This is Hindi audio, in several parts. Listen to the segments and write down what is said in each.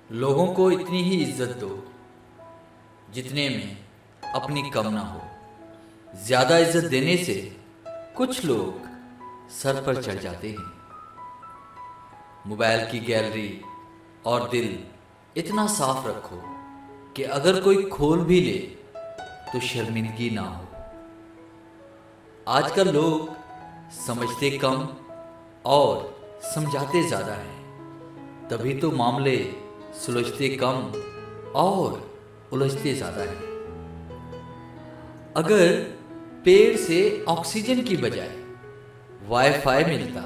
लोगों को इतनी ही इज्जत दो जितने में अपनी कम ना हो। ज्यादा इज्जत देने से कुछ लोग सर पर चढ़ जाते हैं। मोबाइल की गैलरी और दिल इतना साफ रखो कि अगर कोई खोल भी ले तो शर्मिंदगी ना हो। आजकल लोग समझते कम और समझाते ज्यादा हैं, तभी तो मामले सुलझते कम और उलझते ज्यादा हैं। अगर पेड़ से ऑक्सीजन की बजाय वाईफाई मिलता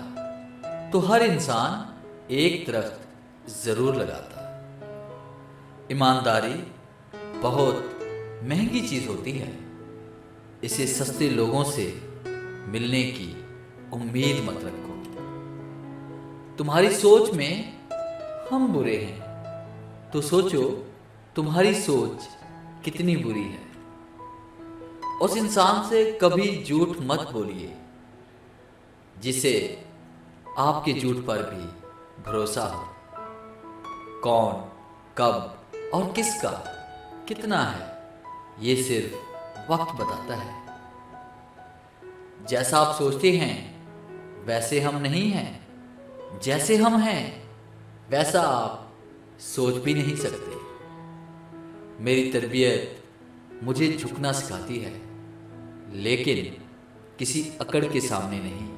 तो हर इंसान एक दरख्त जरूर लगाता। ईमानदारी बहुत महंगी चीज होती है, इसे सस्ते लोगों से मिलने की उम्मीद मत रखो। तुम्हारी सोच में हम बुरे हैं तो सोचो तुम्हारी सोच कितनी बुरी है। उस इंसान से कभी झूठ मत बोलिए जिसे आपके झूठ पर भी भरोसा हो। कौन, कब और किसका कितना है ये सिर्फ वक्त बताता है। जैसा आप सोचते हैं वैसे हम नहीं हैं, जैसे हम हैं वैसा आप सोच भी नहीं सकते। मेरी तरबियत मुझे झुकना सिखाती है, लेकिन किसी अकड़ के सामने नहीं।